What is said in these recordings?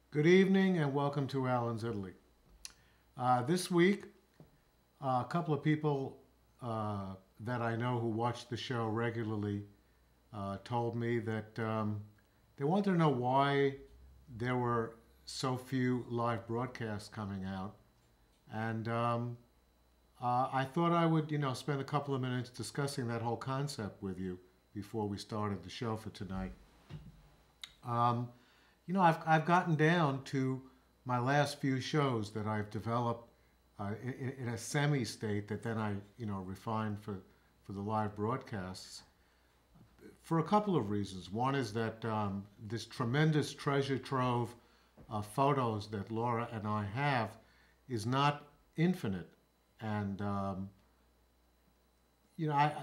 Good evening and welcome to Alan's Italy. This week, a couple of people that I know who watch the show regularly told me that they wanted to know why there were so few live broadcasts coming out. And I thought I would, spend a couple of minutes discussing that whole concept with you before we started the show for tonight. Um, I've gotten down to my last few shows that I've developed in a semi state that then I, refined for the live broadcasts for a couple of reasons. One is that this tremendous treasure trove of photos that Laura and I have is not infinite. And,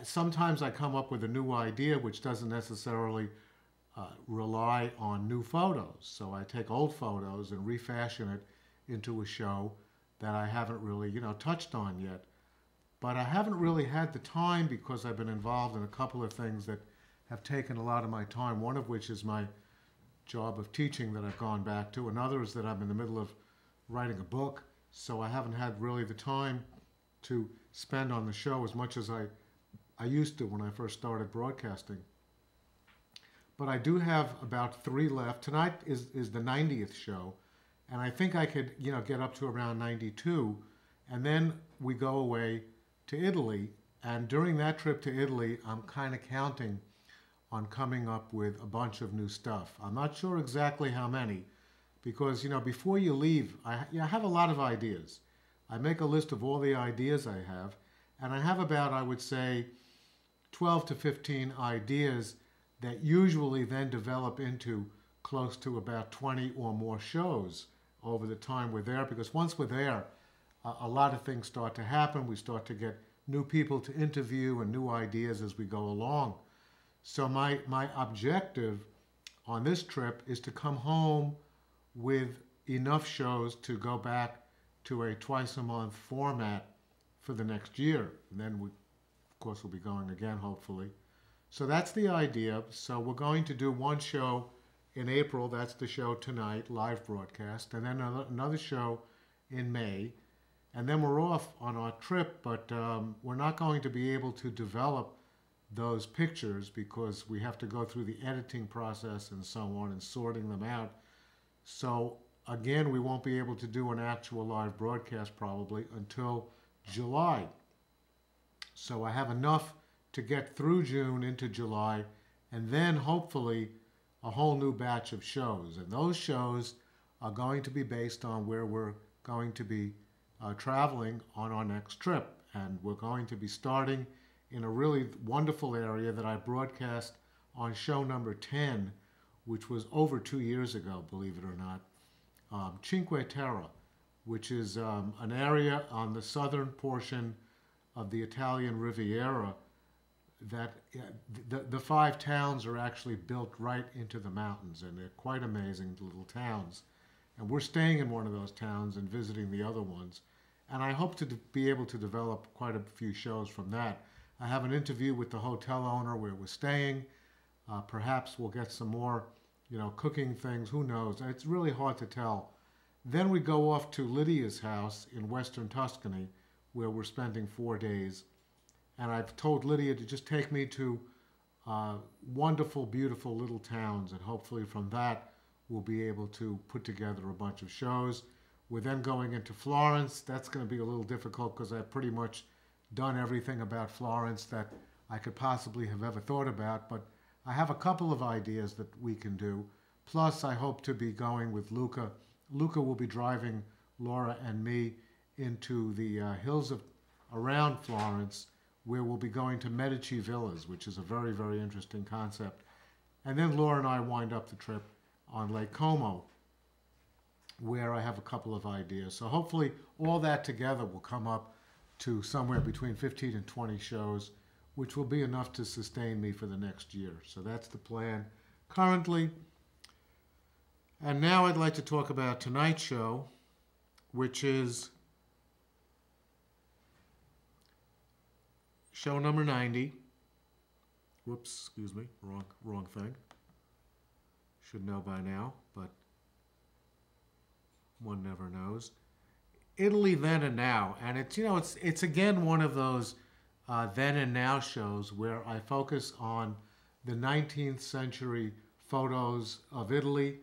sometimes I come up with a new idea which doesn't necessarily rely on new photos. So I take old photos and refashion it into a show that I haven't really, touched on yet. But I haven't really had the time because I've been involved in a couple of things that have taken a lot of my time. One of which is my job of teaching that I've gone back to. Another is that I'm in the middle of writing a book. So I haven't had really the time to spend on the show as much as I used to when I first started broadcasting. But I do have about three left. Tonight is the 90th show, and I think I could, get up to around 92, and then we go away to Italy. And during that trip to Italy, I'm kind of counting on coming up with a bunch of new stuff. I'm not sure exactly how many, because before you leave, I have a lot of ideas. I make a list of all the ideas I have, and I have about, I would say, 12 to 15 ideas that usually then develop into close to about 20 or more shows over the time we're there. Because once we're there, a lot of things start to happen. We start to get new people to interview and new ideas as we go along. So my objective on this trip is to come home with enough shows to go back to a twice a month format for the next year. And then we, of course, we'll be going again, hopefully. So that's the idea. So we're going to do one show in April. That's the show tonight, live broadcast. And then another show in May. And then we're off on our trip, but we're not going to be able to develop those pictures because we have to go through the editing process and so on and sorting them out. So again, we won't be able to do an actual live broadcast probably until July. So I have enough to get through June into July, and then hopefully a whole new batch of shows. And those shows are going to be based on where we're going to be traveling on our next trip. And we're going to be starting in a really wonderful area that I broadcast on show number 10, which was over 2 years ago, believe it or not, Cinque Terre, which is an area on the southern portion of the Italian Riviera that the five towns are actually built right into the mountains, and they're quite amazing little towns. And we're staying in one of those towns and visiting the other ones. And I hope to be able to develop quite a few shows from that. I have an interview with the hotel owner where we're staying. Perhaps we'll get some more, cooking things. Who knows? It's really hard to tell. Then we go off to Lydia's house in western Tuscany, where we're spending 4 days. And I've told Lydia to just take me to wonderful, beautiful little towns. And hopefully from that, we'll be able to put together a bunch of shows. We're then going into Florence. That's going to be a little difficult because I've pretty much done everything about Florence that I could possibly have ever thought about. But I have a couple of ideas that we can do. Plus, I hope to be going with Luca. Luca will be driving Laura and me into the hills of around Florence, where we'll be going to Medici Villas, which is a very, very interesting concept. And then Laura and I wind up the trip on Lake Como, where I have a couple of ideas. So hopefully all that together will come up to somewhere between 15 and 20 shows, which will be enough to sustain me for the next year. So that's the plan currently. And now I'd like to talk about tonight's show, which is show number 90. Whoops, excuse me, wrong thing. Should know by now, but one never knows. Italy Then and Now, and it's again one of those then and now shows where I focus on the 19th century photos of Italy,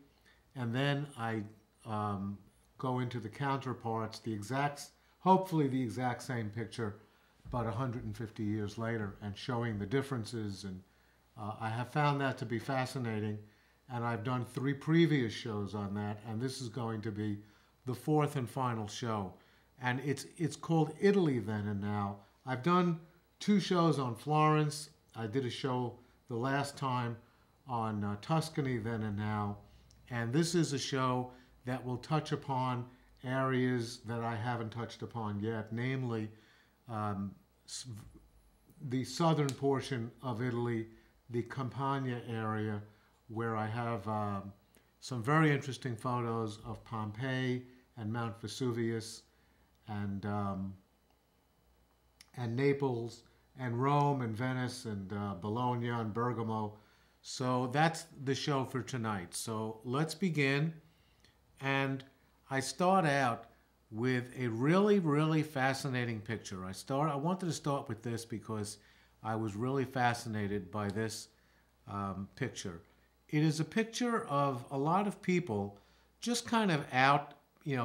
and then I go into the counterparts, hopefully the exact same picture, but 150 years later, and showing the differences. And I have found that to be fascinating, and I've done 3 previous shows on that, and this is going to be the 4th and final show. And it's called Italy Then and Now. I've done 2 shows on Florence. I did a show the last time on Tuscany Then and Now. And this is a show that will touch upon areas that I haven't touched upon yet, namely the southern portion of Italy, the Campania area, where I have some very interesting photos of Pompeii and Mount Vesuvius, and Naples and Rome and Venice and Bologna and Bergamo. So that's the show for tonight. So let's begin. And I start out with a really, really fascinating picture. I wanted to start with this because I was really fascinated by this picture. It is a picture of a lot of people just kind of out,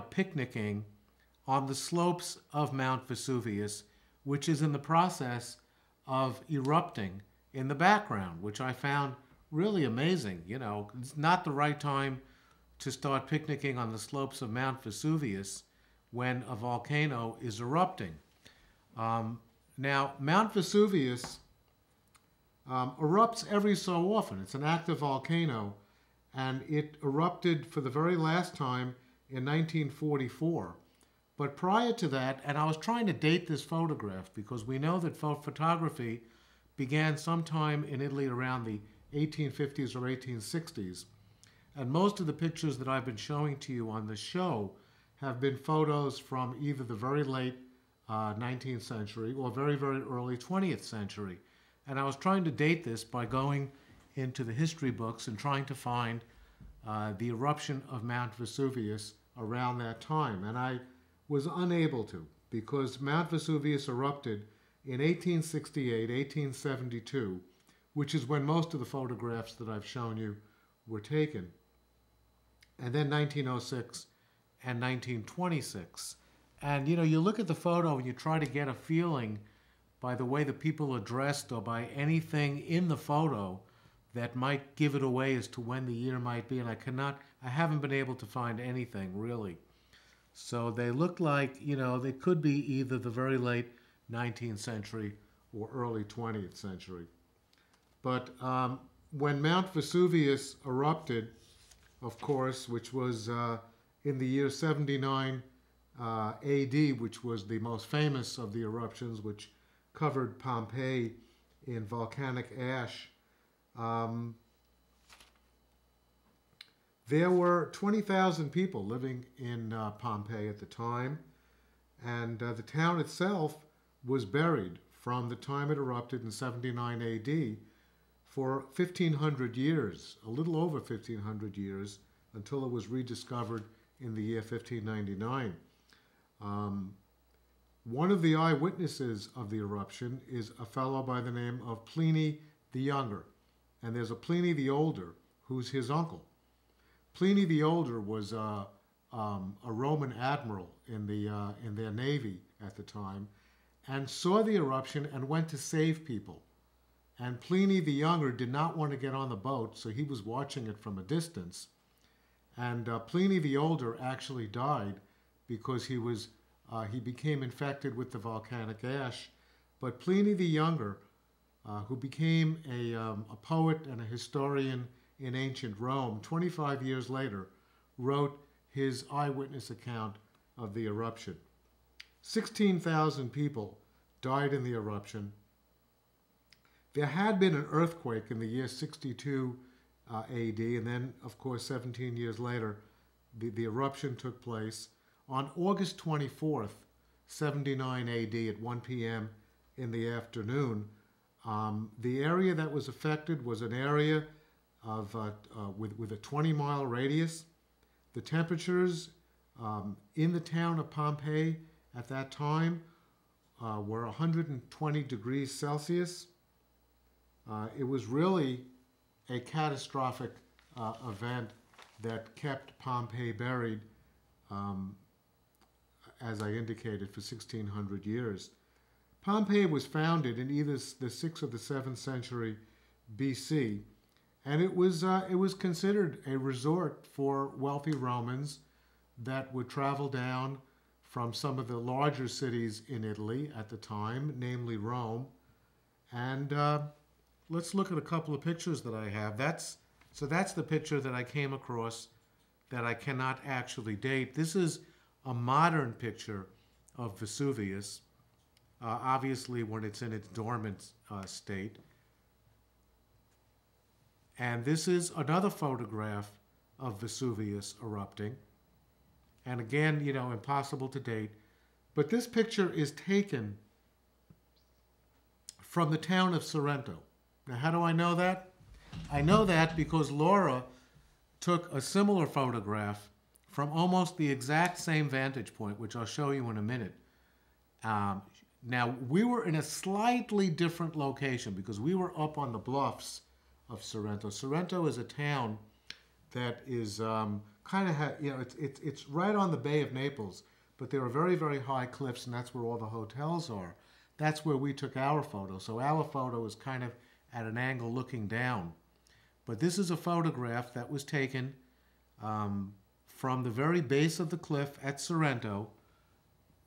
picnicking on the slopes of Mount Vesuvius, which is in the process of erupting in the background, which I found really amazing. It's not the right time to start picnicking on the slopes of Mount Vesuvius when a volcano is erupting. Now, Mount Vesuvius erupts every so often. It's an active volcano, and it erupted for the very last time in 1944. But prior to that, and I was trying to date this photograph because we know that photography began sometime in Italy around the 1850s or 1860s. And most of the pictures that I've been showing to you on the show have been photos from either the very late 19th century or very, very early 20th century. And I was trying to date this by going into the history books and trying to find the eruption of Mount Vesuvius around that time. And I was unable to, because Mount Vesuvius erupted in 1868, 1872, which is when most of the photographs that I've shown you were taken, and then 1906 and 1926. And you look at the photo and you try to get a feeling by the way the people are dressed or by anything in the photo that might give it away as to when the year might be, and I haven't been able to find anything really. So they look like, they could be either the very late 19th century or early 20th century. But when Mount Vesuvius erupted, of course, which was in the year 79 AD, which was the most famous of the eruptions, which covered Pompeii in volcanic ash, there were 20,000 people living in Pompeii at the time, and the town itself was buried from the time it erupted in 79 AD for 1,500 years, a little over 1,500 years, until it was rediscovered in the year 1599. One of the eyewitnesses of the eruption is a fellow by the name of Pliny the Younger, and there's a Pliny the Older who's his uncle. Pliny the Older was a Roman admiral in their navy at the time, and saw the eruption and went to save people. And Pliny the Younger did not want to get on the boat, so he was watching it from a distance. And Pliny the Older actually died because he became infected with the volcanic ash. But Pliny the Younger, who became a poet and a historian in ancient Rome, 25 years later, wrote his eyewitness account of the eruption. 16,000 people died in the eruption. There had been an earthquake in the year 62 AD, and then, of course, 17 years later, the eruption took place. On August 24th, 79 AD at 1 p.m. in the afternoon, the area that was affected was an area of with a 20-mile radius. The temperatures In the town of Pompeii at that time were 120 degrees Celsius. It was really a catastrophic event that kept Pompeii buried, as I indicated, for 1,600 years. Pompeii was founded in either the 6th or the 7th century BC, and it was considered a resort for wealthy Romans that would travel down from some of the larger cities in Italy at the time, namely Rome. And let's look at a couple of pictures that I have. That's the picture that I came across that I cannot actually date. This is a modern picture of Vesuvius, obviously when it's in its dormant state. And this is another photograph of Vesuvius erupting. And again, you know, impossible to date. But this picture is taken from the town of Sorrento. Now, how do I know that? I know that because Laura took a similar photograph from almost the exact same vantage point, which I'll show you in a minute. Now, we were in a slightly different location because we were up on the bluffs of Sorrento. Sorrento is a town that is kind of, you know, it's right on the Bay of Naples, but there are very, very high cliffs, and that's where all the hotels are. That's where we took our photo. So our photo is kind of at an angle looking down. But this is a photograph that was taken from the very base of the cliff at Sorrento,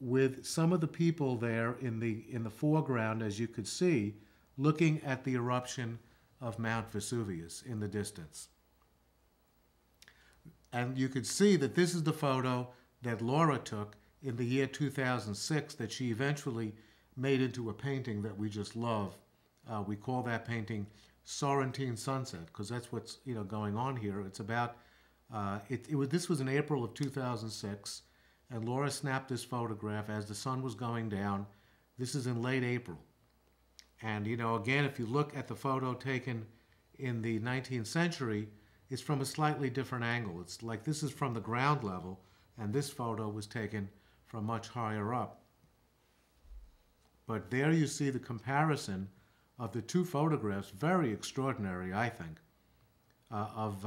with some of the people there in the foreground, as you could see, looking at the eruption of Mount Vesuvius in the distance. And you could see that this is the photo that Laura took in the year 2006 that she eventually made into a painting that we just love. We call that painting Sorrentine Sunset, because that's what's, you know, going on here. It's about, this was in April of 2006, and Laura snapped this photograph as the sun was going down. This is in late April. And, you know, again, if you look at the photo taken in the 19th century, it's from a slightly different angle. It's like this is from the ground level, and this photo was taken from much higher up. But there you see the comparison of the two photographs, very extraordinary, I think, of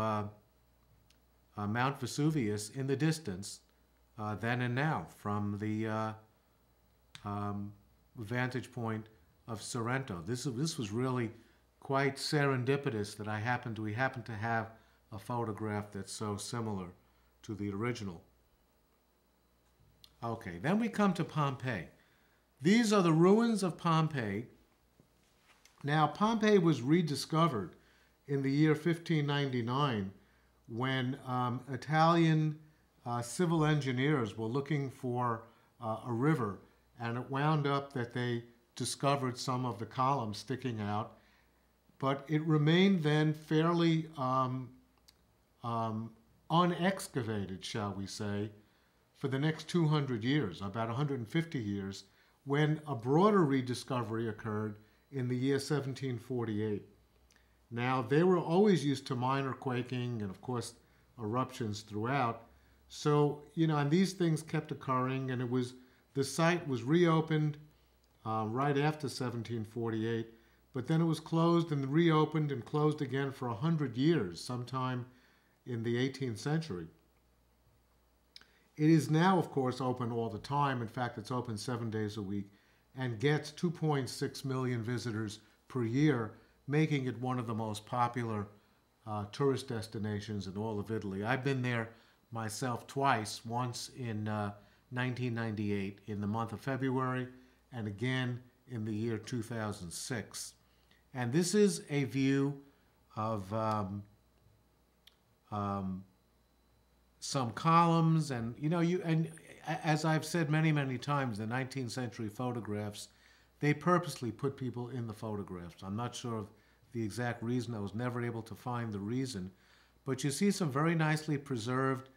Mount Vesuvius in the distance, then and now, from the vantage point of Sorrento. This was really quite serendipitous that we happened to have a photograph that's so similar to the original. Okay, then we come to Pompeii. These are the ruins of Pompeii. Now, Pompeii was rediscovered in the year 1599 when Italian civil engineers were looking for a river, and it wound up that they discovered some of the columns sticking out. But it remained then fairly unexcavated, shall we say, for the next 200 years, about 150 years, when a broader rediscovery occurred in the year 1748. Now, they were always used to minor quaking and, of course, eruptions throughout. So, you know, and these things kept occurring, and the site was reopened right after 1748, but then it was closed and reopened and closed again for 100 years, sometime in the 18th century. It is now, of course, open all the time. In fact, it's open 7 days a week and gets 2.6 million visitors per year, making it one of the most popular tourist destinations in all of Italy. I've been there myself twice, once in 1998 in the month of February, and again in the year 2006. And this is a view of some columns, and you know, and as I've said many, many times, the 19th century photographs, they purposely put people in the photographs. I'm not sure of the exact reason. I was never able to find the reason, but you see some very nicely preserved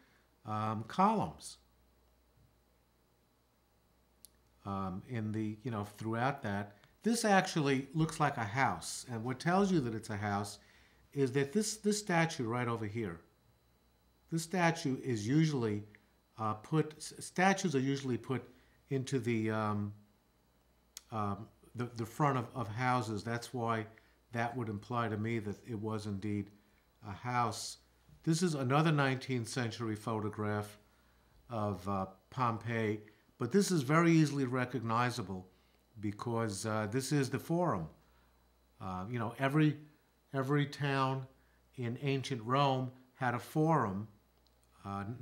columns in the, you know, throughout that. This actually looks like a house, and what tells you that it's a house is that this statue right over here, this statue is usually statues are usually put into the front of houses. That's why that would imply to me that it was indeed a house. This is another 19th century photograph of Pompeii, but this is very easily recognizable because this is the Forum. Every town in ancient Rome had a forum,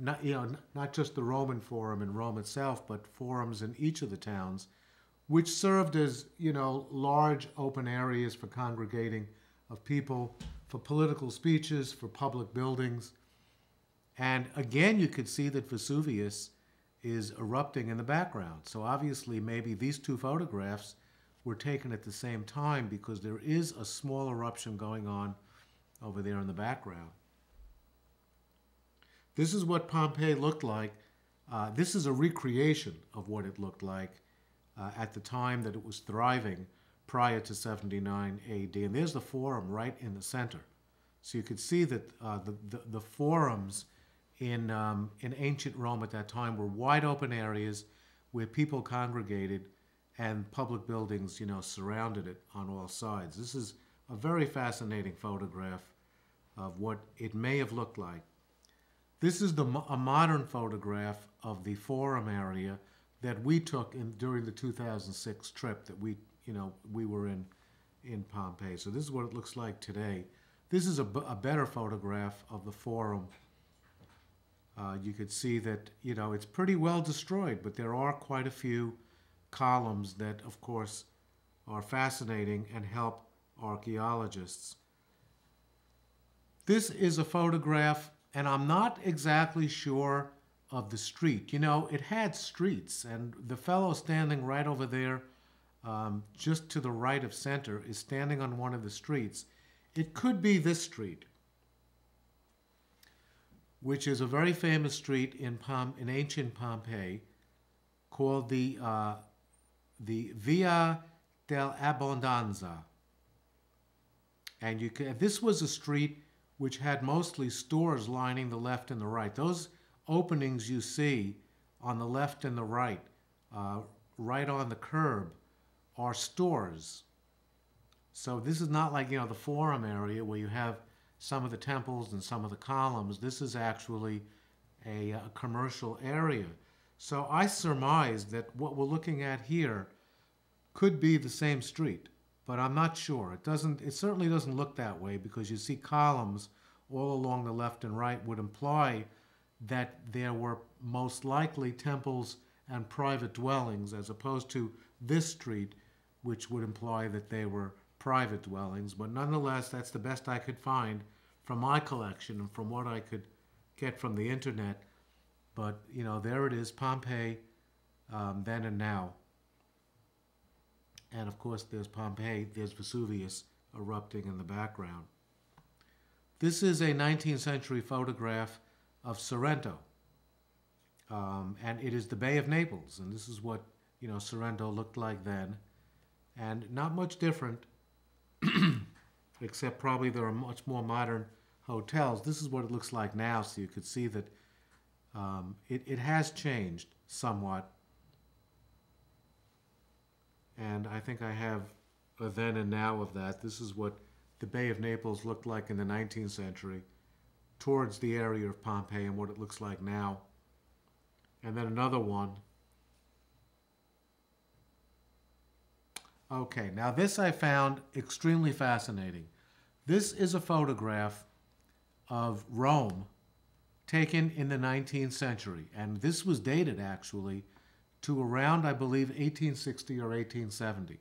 not just the Roman Forum in Rome itself, but forums in each of the towns, which served as, large open areas for congregating of people, for political speeches, for public buildings. And again, you could see that Vesuvius is erupting in the background. So obviously, maybe these two photographs were taken at the same time because there is a small eruption going on over there in the background. This is what Pompeii looked like. This is a recreation of what it looked like at the time that it was thriving prior to 79 AD. And there's the Forum right in the center. So you could see that the forums in ancient Rome at that time were wide open areas where people congregated and public buildings, surrounded it on all sides. This is a very fascinating photograph of what it may have looked like. This is a modern photograph of the Forum area that we took during the 2006 trip that we were in Pompeii. So this is what it looks like today. This is a better photograph of the Forum. You could see that, it's pretty well destroyed, but there are quite a few columns that, of course, are fascinating and help archaeologists. This is a photograph, and I'm not exactly sure of the street. It had streets, and the fellow standing right over there, just to the right of center, is standing on one of the streets. It could be this street, which is a very famous street in ancient Pompeii, called the Via dell'Abbondanza. And this was a street which had mostly stores lining the left and the right. Those openings you see on the left and the right, right on the curb, are stores. So this is not like, the Forum area where you have some of the temples and some of the columns. This is actually a commercial area. So I surmise that what we're looking at here could be the same street, but I'm not sure. It certainly doesn't look that way because you see columns all along the left and right would imply that there were most likely temples and private dwellings as opposed to this street, which would imply that they were private dwellings. But nonetheless, that's the best I could find from my collection and from what I could get from the internet. But, there it is, Pompeii, then and now. And of course, there's Pompeii, there's Vesuvius erupting in the background. This is a 19th century photograph of Sorrento. And it is the Bay of Naples. And this is what, Sorrento looked like then. And not much different, except probably there are much more modern hotels. This is what it looks like now, so you could see that it has changed somewhat. And I think I have a then and now of that. This is what the Bay of Naples looked like in the 19th century towards the area of Pompeii and what it looks like now. And then another one. Okay, now this I found extremely fascinating. This is a photograph of Rome taken in the 19th century. And this was dated, actually, to around, I believe, 1860 or 1870.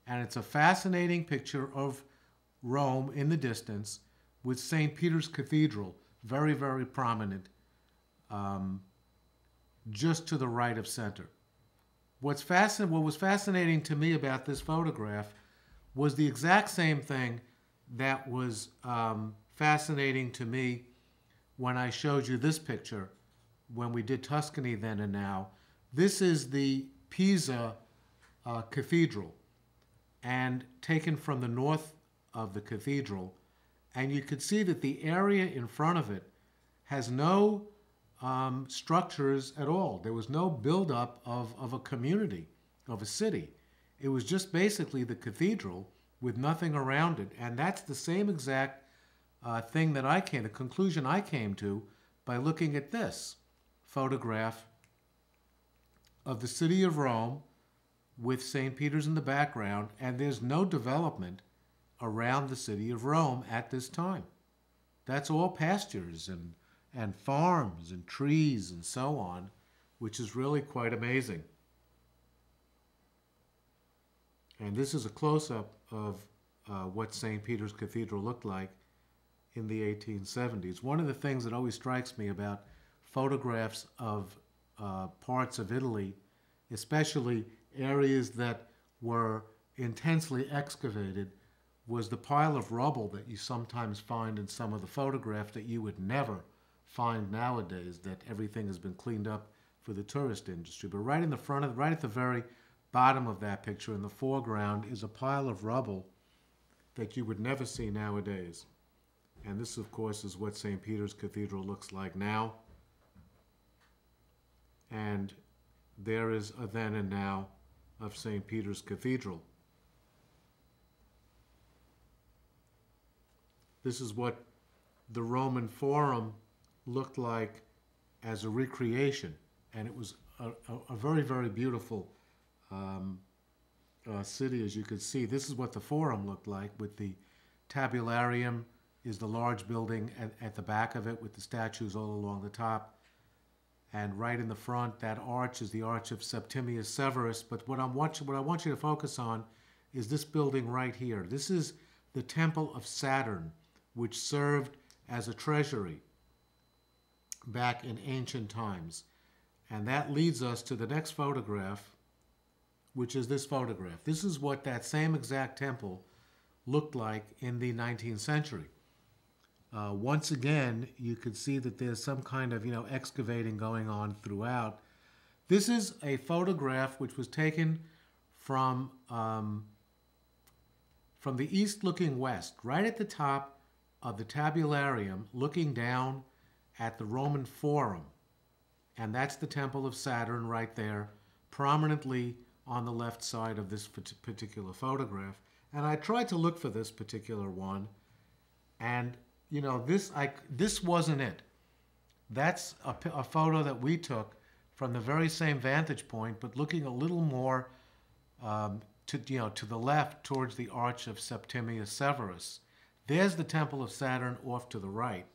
And it's a fascinating picture of Rome in the distance with St. Peter's Cathedral, very, very prominent, just to the right of center. What was fascinating to me about this photograph was the exact same thing that was fascinating to me when I showed you this picture when we did Tuscany then and now. This is the Pisa Cathedral, and taken from the north of the cathedral. And you could see that the area in front of it has no structures at all. There was no buildup of a community, of a city. It was just basically the cathedral with nothing around it. And that's the same exact the conclusion I came to by looking at this photograph of the city of Rome with St. Peter's in the background, and there's no development around the city of Rome at this time. That's all pastures and farms and trees and so on, which is really quite amazing. And this is a close-up of what St. Peter's Cathedral looked like in the 1870s. One of the things that always strikes me about photographs of parts of Italy, especially areas that were intensely excavated, was the pile of rubble that you sometimes find in some of the photographs that you would never find nowadays, that everything has been cleaned up for the tourist industry. But right in the front of, right at the very bottom of that picture in the foreground is a pile of rubble that you would never see nowadays. And this, of course, is what St. Peter's Cathedral looks like now. And there is a then and now of St. Peter's Cathedral. This is what the Roman Forum looked like as a recreation. And it was a very, very beautiful city, as you could see. This is what the Forum looked like, with the Tabularium is the large building at the back of it with the statues all along the top. And right in the front, that arch is the Arch of Septimius Severus. But what I want you to focus on is this building right here. This is the Temple of Saturn, which served as a treasury back in ancient times. And that leads us to the next photograph, which is this photograph. This is what that same exact temple looked like in the 19th century. Once again, you could see that there's some kind of, excavating going on throughout. This is a photograph which was taken from the east looking west, right at the top of the Tabularium, looking down at the Roman Forum. And that's the Temple of Saturn right there, prominently on the left side of this particular photograph. And I tried to look for this particular one, and this wasn't it. That's a photo that we took from the very same vantage point, but looking a little more to the left towards the Arch of Septimius Severus. There's the Temple of Saturn off to the right.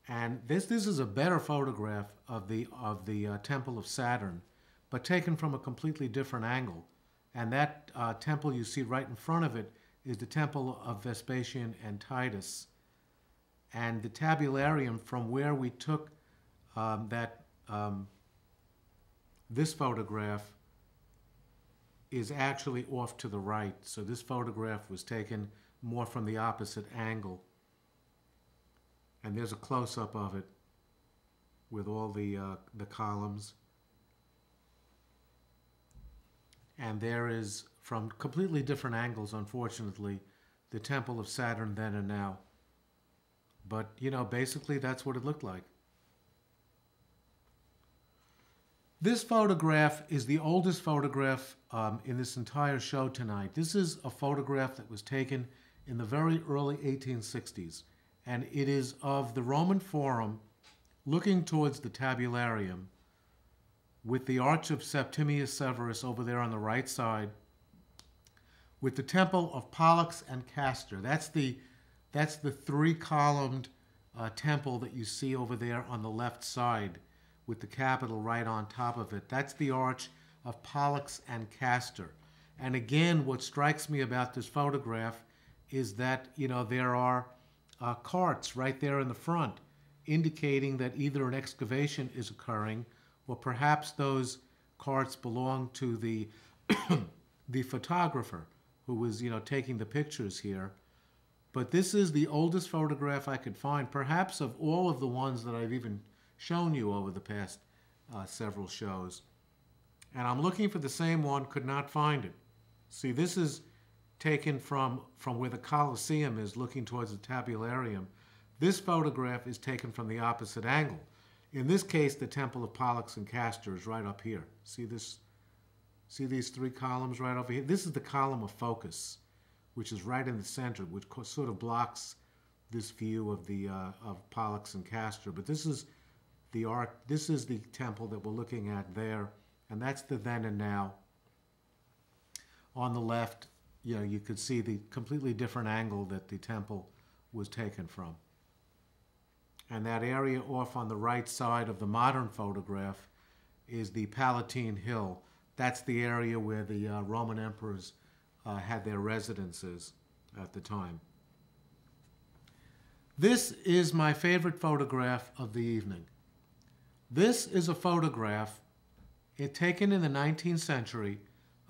And this is a better photograph of the Temple of Saturn, but taken from a completely different angle. And that temple you see right in front of it is the Temple of Vespasian and Titus. And the Tabularium, from where we took this photograph, is actually off to the right. So this photograph was taken more from the opposite angle. And there's a close-up of it with all the columns. And there is, from completely different angles, unfortunately, the Temple of Saturn then and now. But, basically that's what it looked like. This photograph is the oldest photograph in this entire show tonight. This is a photograph that was taken in the very early 1860s. And it is of the Roman Forum looking towards the Tabularium, with the Arch of Septimius Severus over there on the right side, with the Temple of Pollux and Castor. That's the three-columned temple that you see over there on the left side, with the capital right on top of it. That's the Arch of Pollux and Castor. And again, what strikes me about this photograph is that, there are carts right there in the front, indicating that either an excavation is occurring, or perhaps those carts belong to the the photographer who was, taking the pictures here. But this is the oldest photograph I could find, perhaps of all of the ones that I've even shown you over the past several shows. And I'm looking for the same one, could not find it. See, this is taken from where the Colosseum is, looking towards the Tabularium. This photograph is taken from the opposite angle. In this case, the Temple of Pollux and Castor is right up here. See this? See these three columns right over here? This is the column of focus, which is right in the center, which sort of blocks this view of the of Pollux and Castor. But this is the art. This is the temple that we're looking at there, and that's the then and now. On the left, you could see the completely different angle that the temple was taken from. And that area off on the right side of the modern photograph is the Palatine Hill. That's the area where the Roman emperors had their residences at the time. This is my favorite photograph of the evening. This is a photograph taken in the 19th century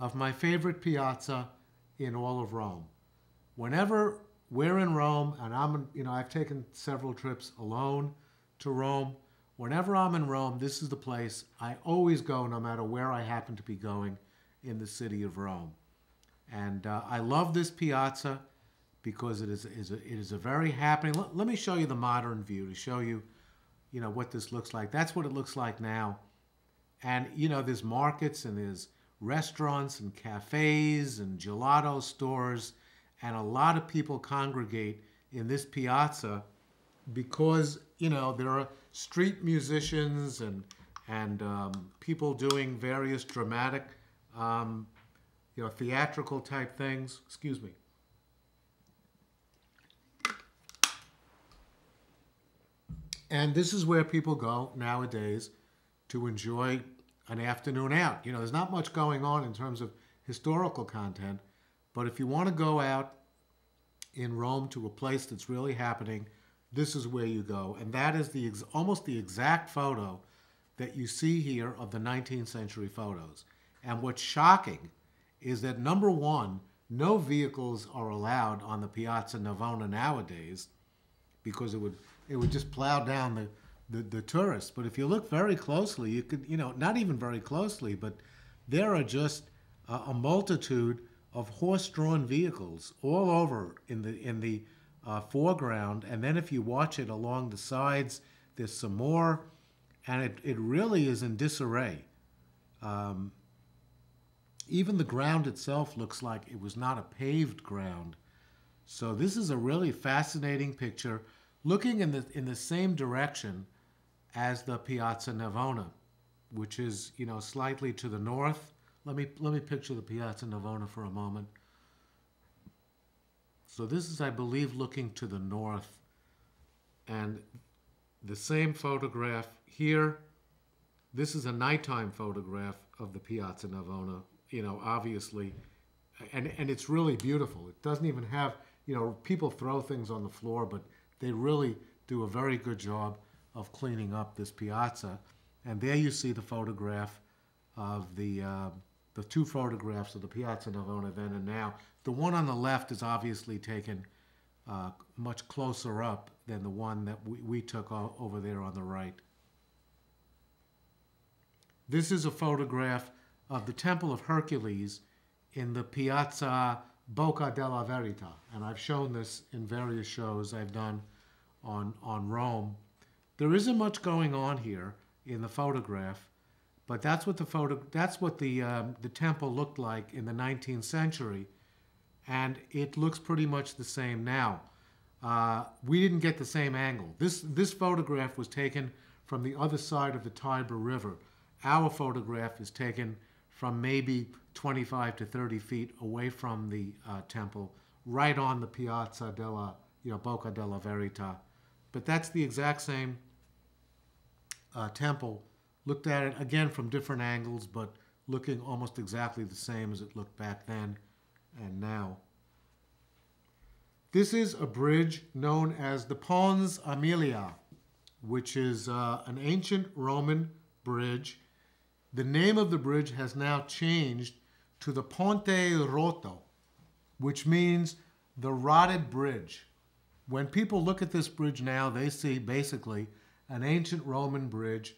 of my favorite piazza in all of Rome. Whenever we're in Rome, and I've taken several trips alone to Rome. Whenever I'm in Rome, this is the place I always go, no matter where I happen to be going in the city of Rome. And I love this piazza because it is a very happening. Let me show you the modern view to show you, what this looks like. That's what it looks like now. And there's markets and there's restaurants and cafes and gelato stores, and a lot of people congregate in this piazza because there are street musicians and people doing various dramatic, theatrical type things. Excuse me. And this is where people go nowadays to enjoy an afternoon out. There's not much going on in terms of historical content, but if you want to go out in Rome to a place that's really happening, this is where you go. And that is almost the exact photo that you see here of the 19th century photos. And what's shocking is that, number one, no vehicles are allowed on the Piazza Navona nowadays because it would just plow down the tourists. But if you look very closely, you could, not even very closely, but there are just a multitude of horse-drawn vehicles all over in the foreground. And then if you watch it along the sides, there's some more, and it really is in disarray. Even the ground itself looks like it was not a paved ground. So this is a really fascinating picture, looking in the same direction as the Piazza Navona, which is slightly to the north. Let me picture the Piazza Navona for a moment. So this is, I believe, looking to the north, and the same photograph here. This is a nighttime photograph of the Piazza Navona. Obviously, and it's really beautiful. It doesn't even have, people throw things on the floor, but they really do a very good job of cleaning up this piazza. And there you see the photograph of the two photographs of the Piazza Navona then and now. The one on the left is obviously taken much closer up than the one that we took over there on the right. This is a photograph of the Temple of Hercules in the Piazza Bocca della Verità. And I've shown this in various shows I've done on Rome. There isn't much going on here in the photograph, but that's what the temple looked like in the 19th century, and it looks pretty much the same now. We didn't get the same angle. This photograph was taken from the other side of the Tiber River. Our photograph is taken from maybe 25 to 30 feet away from the temple, right on the Piazza della Bocca della Verità. But that's the exact same temple. Looked at it again from different angles, but looking almost exactly the same as it looked back then and now. This is a bridge known as the Pons Aemilia, which is an ancient Roman bridge. The name of the bridge has now changed to the Ponte Rotto, which means the rotted bridge. When people look at this bridge now, they see basically an ancient Roman bridge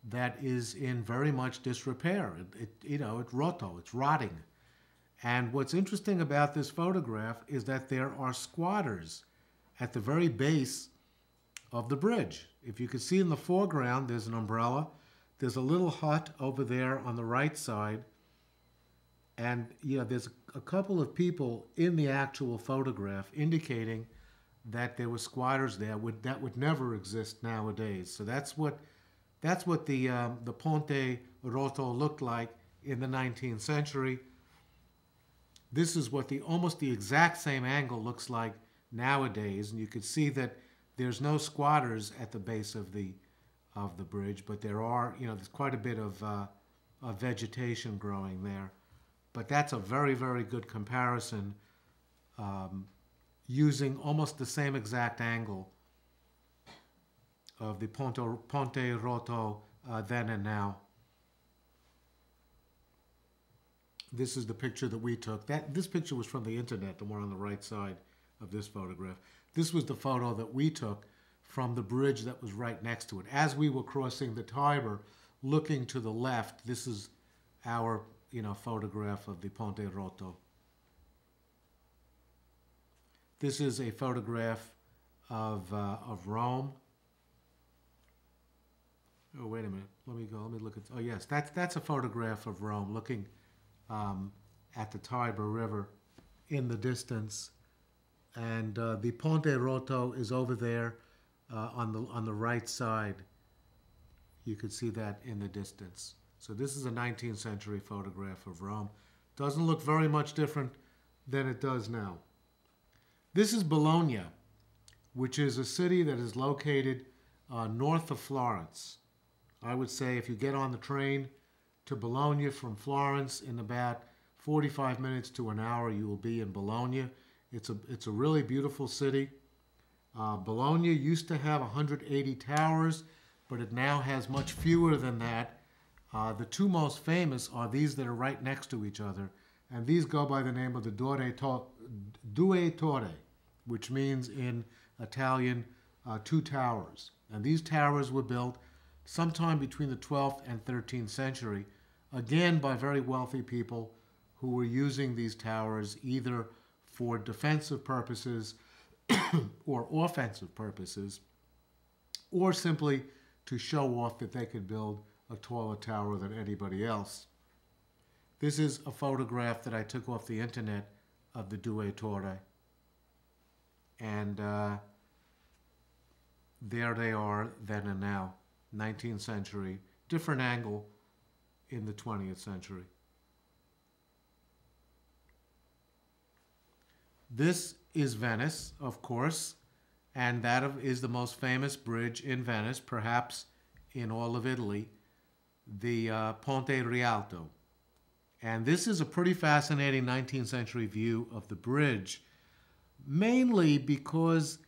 that is in very much disrepair. It's rotto, it's rotting. And what's interesting about this photograph is that there are squatters at the very base of the bridge. If you can see in the foreground, there's an umbrella. There's a little hut over there on the right side. And there's a couple of people in the actual photograph indicating that there were squatters there that would never exist nowadays. So that's what the Ponte Roto looked like in the 19th century. This is what almost the exact same angle looks like nowadays, and you can see that there's no squatters at the base of the bridge, but there are, there's quite a bit of vegetation growing there. But that's a very, very good comparison, using almost the same exact angle of the Ponte Roto then and now. This is the picture that we took. This picture was from the internet, the one on the right side of this photograph. This was the photo that we took from the bridge that was right next to it. As we were crossing the Tiber, looking to the left, this is our photograph of the Ponte Roto. This is a photograph of Rome. Oh, wait a minute. Let me look at. Oh, yes, that's a photograph of Rome, looking at the Tiber River in the distance, and the Ponte Roto is over there on the right side. You could see that in the distance. So this is a 19th century photograph of Rome. Doesn't look very much different than it does now. This is Bologna, which is a city that is located north of Florence. I would say if you get on the train to Bologna from Florence in about 45 minutes to an hour, you will be in Bologna. It's a really beautiful city. Bologna used to have 180 towers, but it now has much fewer than that. The two most famous are these that are right next to each other, and these go by the name of the Due Torri, which means in Italian, two towers. And these towers were built sometime between the 12th and 13th century, again by very wealthy people who were using these towers either for defensive purposes or offensive purposes, or simply to show off that they could build a taller tower than anybody else. This is a photograph that I took off the internet of the Due Torri. And there they are then and now, 19th century, different angle in the 20th century. This is Venice, of course, and that is the most famous bridge in Venice, perhaps in all of Italy, the Ponte Rialto. And this is a pretty fascinating 19th century view of the bridge, mainly because,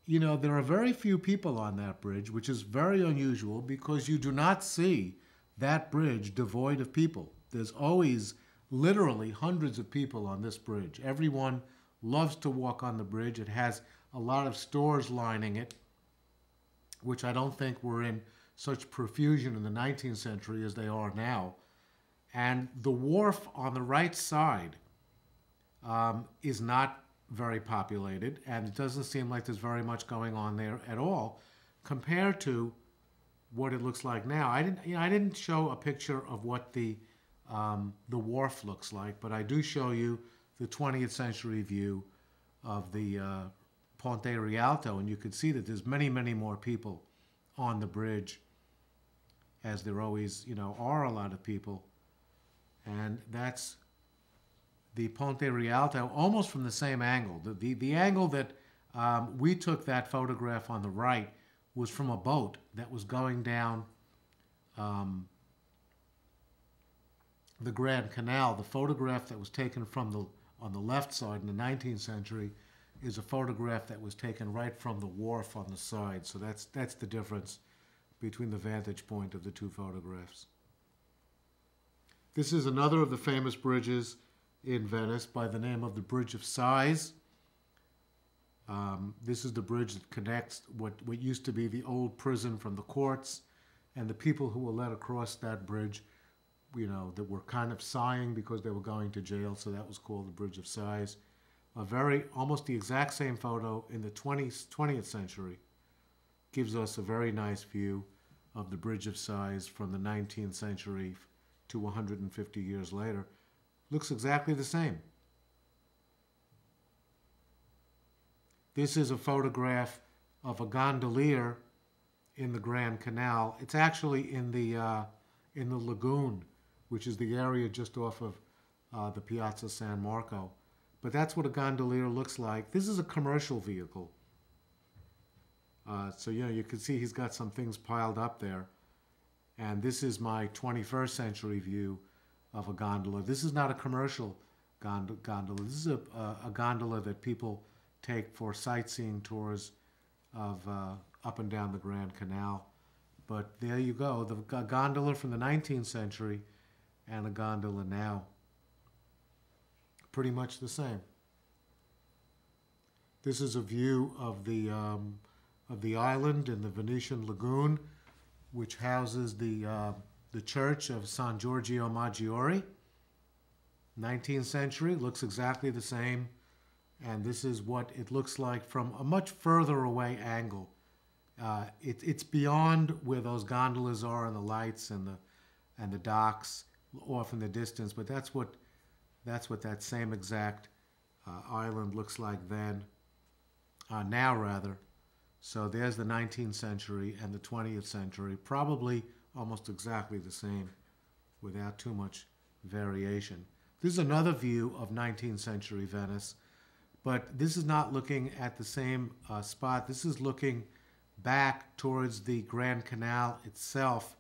there are very few people on that bridge, which is very unusual because you do not see that bridge devoid of people. There's always literally hundreds of people on this bridge. Everyone loves to walk on the bridge. It has a lot of stores lining it, which I don't think were in such profusion in the 19th century as they are now. And the wharf on the right side is not very populated, and it doesn't seem like there's very much going on there at all compared to what it looks like now. I didn't show a picture of what the wharf looks like, but I do show you the 20th century view of the Ponte Rialto, and you can see that there's many, many more people on the bridge, as there always, are a lot of people. And that's the Ponte Rialto, almost from the same angle. The angle that we took that photograph on the right was from a boat that was going down the Grand Canal. The photograph that was taken on the left side in the 19th century is a photograph that was taken right from the wharf on the side. So that's the difference between the vantage point of the two photographs. This is another of the famous bridges in Venice by the name of the Bridge of Sighs. This is the bridge that connects what used to be the old prison from the courts, and the people who were led across that bridge, that were kind of sighing because they were going to jail, so that was called the Bridge of Sighs. Almost the exact same photo in the 20th century gives us a very nice view of the Bridge of Sighs from the 19th century to 150 years later. Looks exactly the same. This is a photograph of a gondolier in the Grand Canal. It's actually in the lagoon, which is the area just off of the Piazza San Marco. But that's what a gondolier looks like. This is a commercial vehicle. So, you can see he's got some things piled up there. And this is my 21st century view of a gondola. This is not a commercial gondola. This is a gondola that people take for sightseeing tours of up and down the Grand Canal. But there you go, the gondola from the 19th century and a gondola now. Pretty much the same. This is a view of the island in the Venetian lagoon, which houses the church of San Giorgio Maggiore. 19th century, looks exactly the same. And this is what it looks like from a much further away angle. It's beyond where those gondolas are and the lights and the docks off in the distance. But that's what that same exact island looks like then, now rather. So there's the 19th century and the 20th century, probably almost exactly the same, without too much variation. This is another view of 19th century Venice. But this is not looking at the same spot. This is looking back towards the Grand Canal itself.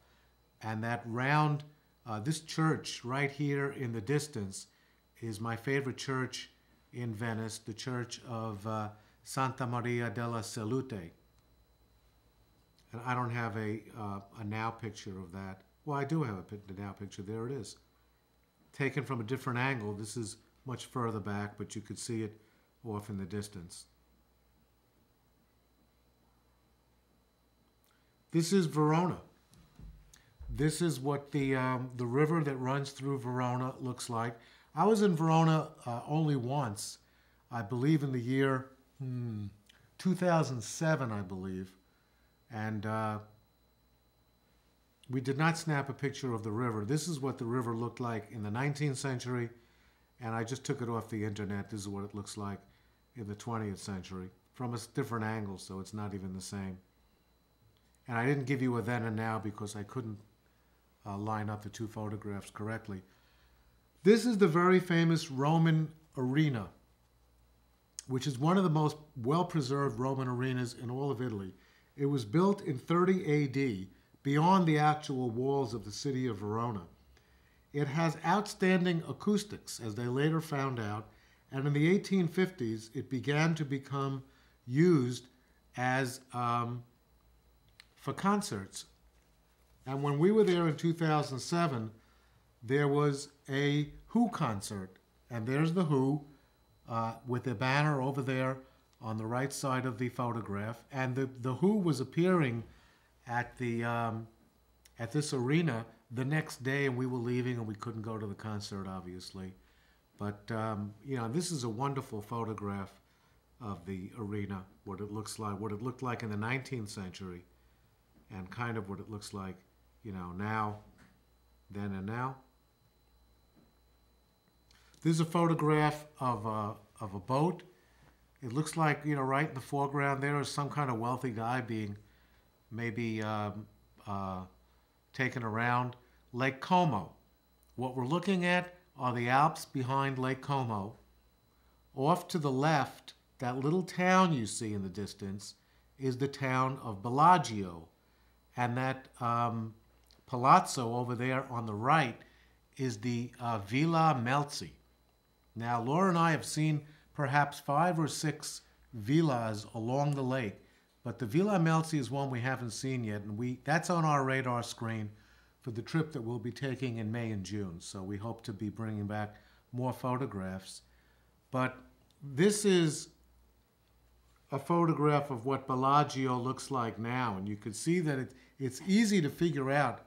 And that round, this church right here in the distance is my favorite church in Venice, the church of Santa Maria della Salute. And I don't have a now picture of that. Well, I do have a now picture. There it is. Taken from a different angle. This is much further back, but you could see it off in the distance. This is Verona. This is what the river that runs through Verona looks like. I was in Verona only once, I believe in the year 2007, I believe. And we did not snap a picture of the river. This is what the river looked like in the 19th century, and I just took it off the internet. This is what it looks like in the 20th century from a different angle, so it's not even the same. And I didn't give you a then and now because I couldn't line up the two photographs correctly. This is the very famous Roman arena, which is one of the most well-preserved Roman arenas in all of Italy. It was built in 30 AD, beyond the actual walls of the city of Verona. It has outstanding acoustics, as they later found out, and in the 1850s, it began to become used as for concerts. And when we were there in 2007, there was a Who concert, and there's the Who with the banner over there on the right side of the photograph, and the Who was appearing at this arena the next day, and we were leaving, and we couldn't go to the concert, obviously. But this is a wonderful photograph of the arena, what it looks like, what it looked like in the 19th century, and kind of what it looks like, now, then and now. This is a photograph of a boat. It looks like, right in the foreground there is some kind of wealthy guy being maybe taken around Lake Como. What we're looking at are the Alps behind Lake Como. Off to the left, that little town you see in the distance is the town of Bellagio. And that palazzo over there on the right is the Villa Melzi. Now, Laura and I have seen perhaps 5 or 6 villas along the lake, but the Villa Melzi is one we haven't seen yet, and that's on our radar screen for the trip that we'll be taking in May and June. So we hope to be bringing back more photographs. But this is a photograph of what Bellagio looks like now, and you can see that it's easy to figure out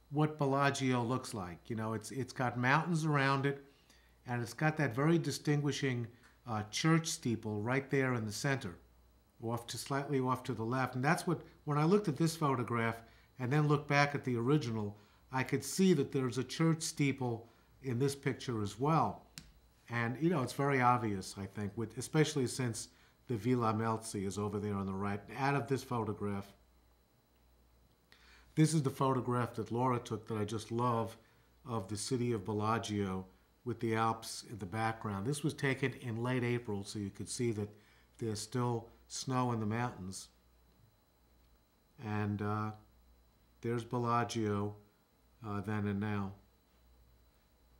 what Bellagio looks like. It's got mountains around it, and it's got that very distinguishing church steeple right there in the center, slightly off to the left. And that's what when I looked at this photograph and then looked back at the original, I could see that there's a church steeple in this picture as well. And, you know, it's very obvious, I think, especially since the Villa Melzi is over there on the right. Out of this photograph, this is the photograph that Laura took that I just love of the city of Bellagio with the Alps in the background. This was taken in late April, so you could see that there's still snow in the mountains. And there's Bellagio then and now,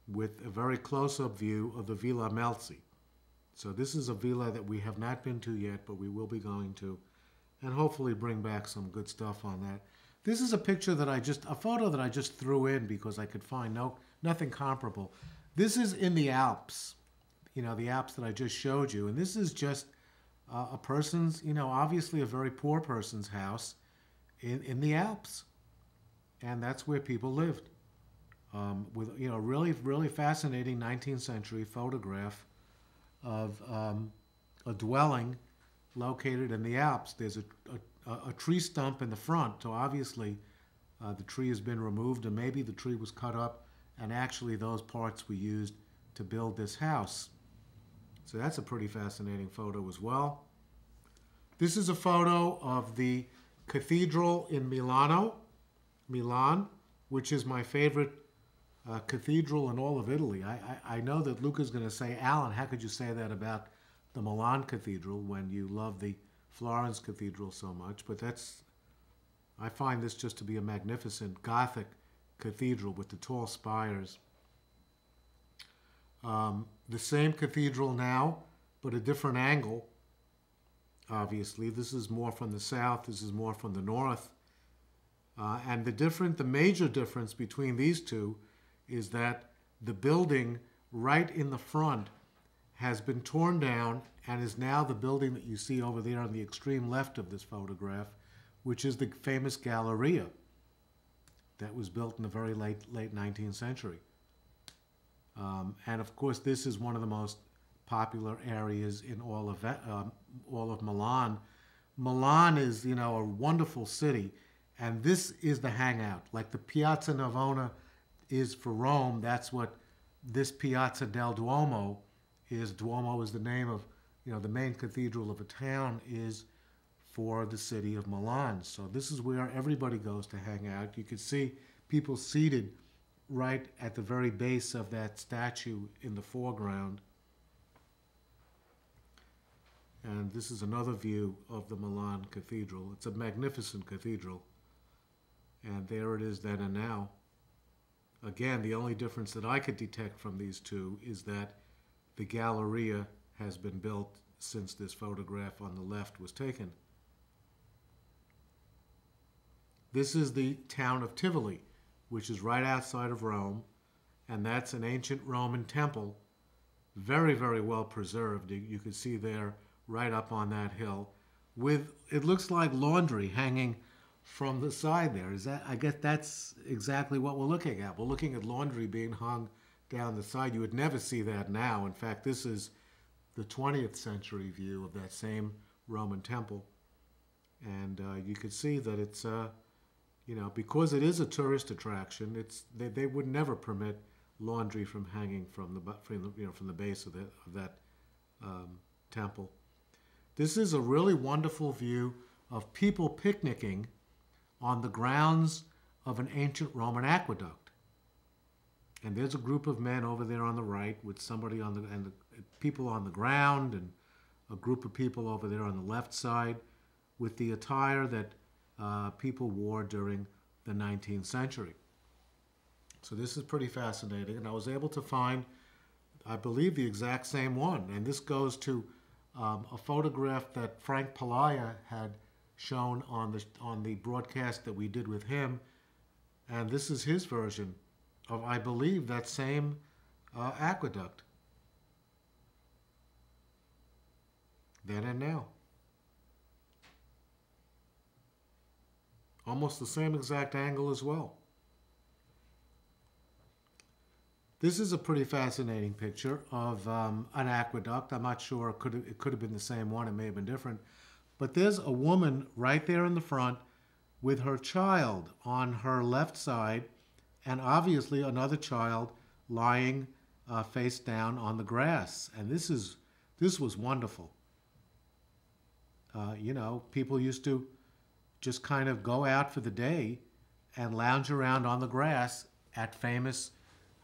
with a very close-up view of the Villa Melzi. So this is a villa that we have not been to yet, but we will be going to, and hopefully bring back some good stuff on that. This is a picture that a photo that I just threw in because I could find nothing comparable. This is in the Alps, you know, the Alps that I just showed you, and this is just a person's, you know, obviously a very poor person's house in the Alps, and that's where people lived. With, you know, really fascinating 19th century photograph of a dwelling located in the Alps. There's a tree stump in the front, so obviously the tree has been removed, and maybe the tree was cut up, and actually those parts were used to build this house. So that's a pretty fascinating photo as well. This is a photo of the cathedral in Milan, which is my favorite cathedral in all of Italy. I know that Luca's going to say, Alan, how could you say that about the Milan Cathedral when you love the Florence Cathedral so much? But I find this just to be a magnificent Gothic cathedral with the tall spires. The same cathedral now, but a different angle, obviously. This is more from the south, this is more from the north. And the major difference between these two is that the building right in the front has been torn down and is now the building that you see over there on the extreme left of this photograph, which is the famous Galleria that was built in the very late 19th century. And of course, this is one of the most popular areas in all of Milan. Milan is, you know, a wonderful city, and this is the hangout. Like the Piazza Navona is for Rome, that's what this Piazza del Duomo is. Duomo is the name of, you know, the main cathedral of a town is for the city of Milan. So this is where everybody goes to hang out. You can see people seated right at the very base of that statue in the foreground. And this is another view of the Milan Cathedral. It's a magnificent cathedral. And there it is then and now. Again, the only difference that I could detect from these two is that the Galleria has been built since this photograph on the left was taken. This is the town of Tivoli, which is right outside of Rome, and that's an ancient Roman temple, very, very well preserved. You can see there right up on that hill, with, it looks like laundry hanging from the side there. I guess that's exactly what we're looking at. We're looking at laundry being hung down the side. You would never see that now. In fact, this is the 20th century view of that same Roman temple. And you can see that it's, you know, because it is a tourist attraction, they would never permit laundry from hanging from the base of that temple. This is a really wonderful view of people picnicking on the grounds of an ancient Roman aqueduct. And there's a group of men over there on the right with somebody and the people on the ground, and a group of people over there on the left side with the attire that people wore during the 19th century. So this is pretty fascinating, and I was able to find, I believe, the exact same one. And this goes to a photograph that Frank Palaia had shown on the broadcast that we did with him, and this is his version of, I believe, that same aqueduct. Then and now. Almost the same exact angle as well. This is a pretty fascinating picture of an aqueduct. I'm not sure, it could have been the same one, it may have been different. But there's a woman right there in the front with her child on her left side, and obviously another child lying face down on the grass. And this was wonderful. People used to just kind of go out for the day and lounge around on the grass at famous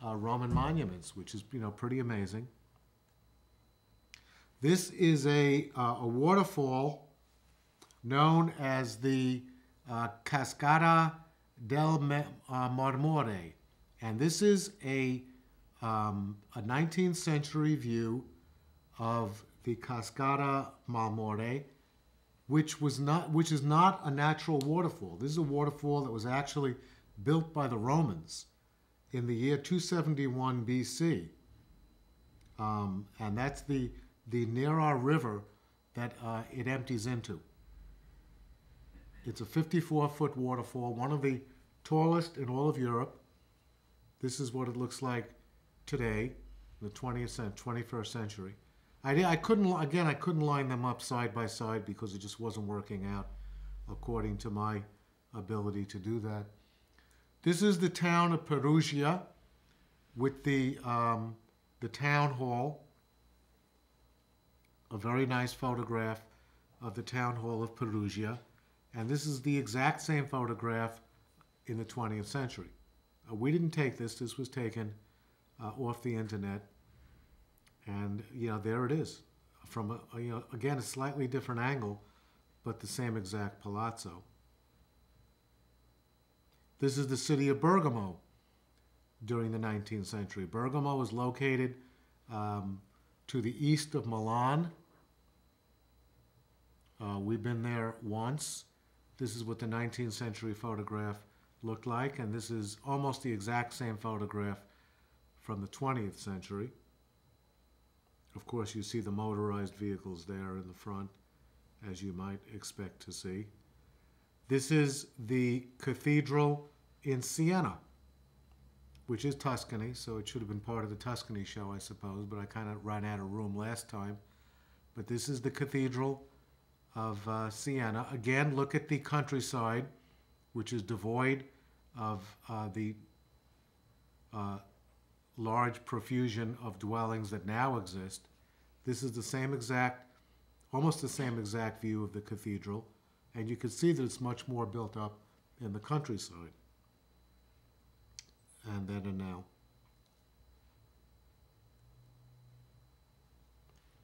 Roman monuments, which is pretty amazing. This is a waterfall known as the Cascata del Marmore, and this is a 19th century view of the Cascata Marmore, which is not a natural waterfall. This is a waterfall that was actually built by the Romans in the year 271 BC, and that's the Nera River that it empties into. It's a 54-foot waterfall, one of the tallest in all of Europe. This is what it looks like today, the 21st century. I couldn't line them up side by side because it just wasn't working out according to my ability to do that. This is the town of Perugia with the town hall. A very nice photograph of the town hall of Perugia. And this is the exact same photograph in the 20th century. We didn't take this. This was taken off the internet. And, there it is. From, again, a slightly different angle, but the same exact palazzo. This is the city of Bergamo during the 19th century. Bergamo is located to the east of Milan. We've been there once. This is what the 19th century photograph looked like, and this is almost the exact same photograph from the 20th century. Of course, you see the motorized vehicles there in the front, as you might expect to see. This is the cathedral in Siena, which is Tuscany, so it should have been part of the Tuscany show, I suppose, but I kind of ran out of room last time. But this is the cathedral of Siena. Again, look at the countryside, which is devoid of the large profusion of dwellings that now exist. This is the same exact, almost the same exact view of the cathedral, and you can see that it's much more built up in the countryside. And then and now.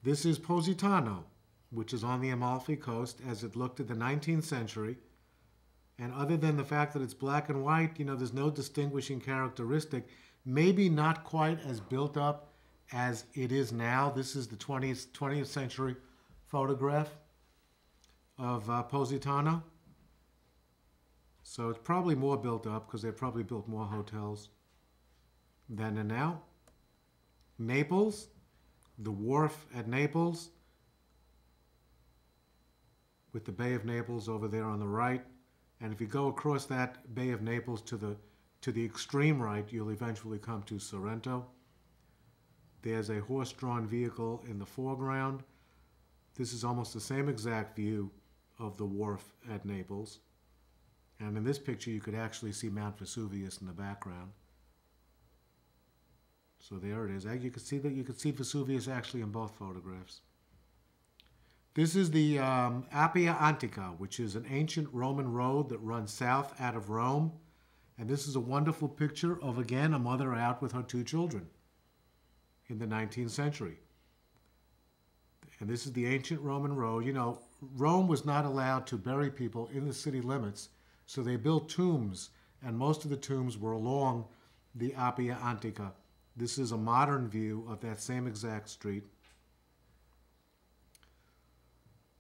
This is Positano, which is on the Amalfi Coast as it looked at the 19th century. And other than the fact that it's black and white, there's no distinguishing characteristic. Maybe not quite as built up as it is now. This is the 20th century photograph of Positano. So it's probably more built up because they probably built more hotels then and now. Naples, the wharf at Naples, with the Bay of Naples over there on the right. And if you go across that Bay of Naples to the extreme right, you'll eventually come to Sorrento. There's a horse-drawn vehicle in the foreground. This is almost the same exact view of the wharf at Naples. And in this picture, you could actually see Mount Vesuvius in the background. So there it is. You could see Vesuvius actually in both photographs. This is the Appia Antica, which is an ancient Roman road that runs south out of Rome. And this is a wonderful picture of, again, a mother out with her two children in the 19th century. And this is the ancient Roman road. Rome was not allowed to bury people in the city limits, so they built tombs, and most of the tombs were along the Appia Antica. This is a modern view of that same exact street.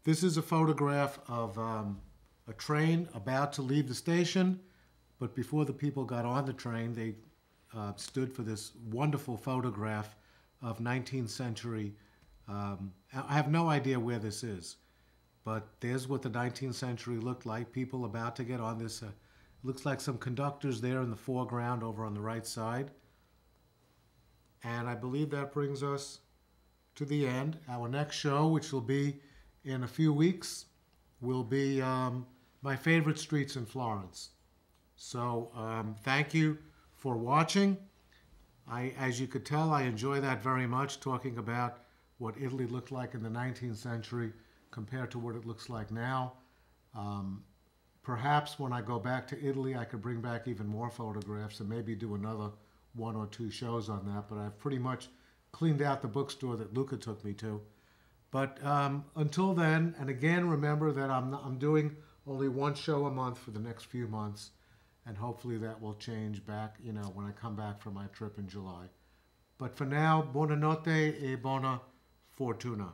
This is a photograph of a train about to leave the station, but before the people got on the train, they stood for this wonderful photograph of 19th century. I have no idea where this is, but there's what the 19th century looked like. People about to get on this. Looks like some conductors there in the foreground over on the right side. And I believe that brings us to the end. Our next show, which will be in a few weeks, will be my favorite streets in Florence. So thank you for watching. As you could tell, I enjoy that very much, talking about what Italy looked like in the 19th century compared to what it looks like now. Perhaps when I go back to Italy, I could bring back even more photographs and maybe do another 1 or 2 shows on that. But I've pretty much cleaned out the bookstore that Luca took me to. But until then, and again, remember that I'm doing only 1 show a month for the next few months. And hopefully that will change back, when I come back from my trip in July. But for now, buonanotte e buona fortuna.